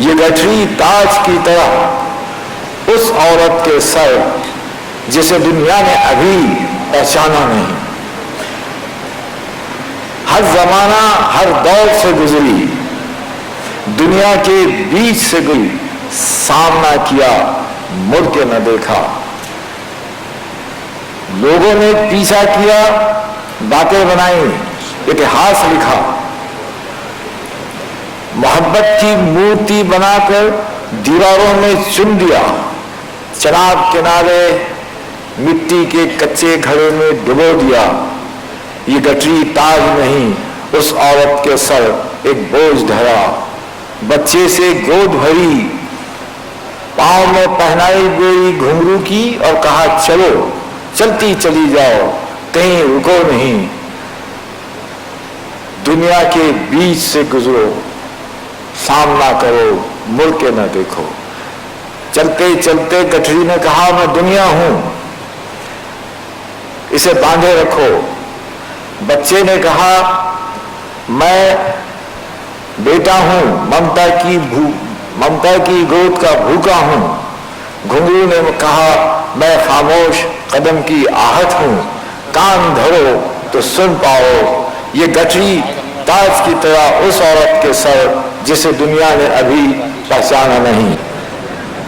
یہ گٹھری تاج کی طرح اس عورت کے سر جسے دنیا نے ابھی پہچانا نہیں، ہر زمانہ ہر دور سے گزری، دنیا کے بیچ سے گئی، سامنا کیا مڑ کے نہ دیکھا، لوگوں نے پیچھا کیا، باتیں بنائی، اتہاس لکھا، محبت کی مورتی بنا کر دیواروں میں چن دیا، چناب کنارے مٹی کے کچے گھڑے میں ڈبو دیا۔ یہ گٹری تاج نہیں، اس عورت کے سر ایک بوجھ دھرا، بچے سے گود بھری، پاؤں میں پہنائی گئی گھنگرو کی اور کہا چلو، چلتی چلی جاؤ، کہیں رکو نہیں، دنیا کے بیچ سے گزرو، سامنا کرو، مڑ کے نہ دیکھو۔ چلتے چلتے گٹھری نے کہا میں دنیا ہوں، اسے باندھے رکھو۔ بچے نے کہا میں بیٹا ہوں، ممتا کی گود کا بھوکا ہوں۔ گھنگرو نے کہا میں خاموش قدم کی آہٹ ہوں، کان دھرو تو سن پاؤ۔ یہ گٹھری تاج کی طرح اس عورت کے سر جسے دنیا نے ابھی پہچانا نہیں۔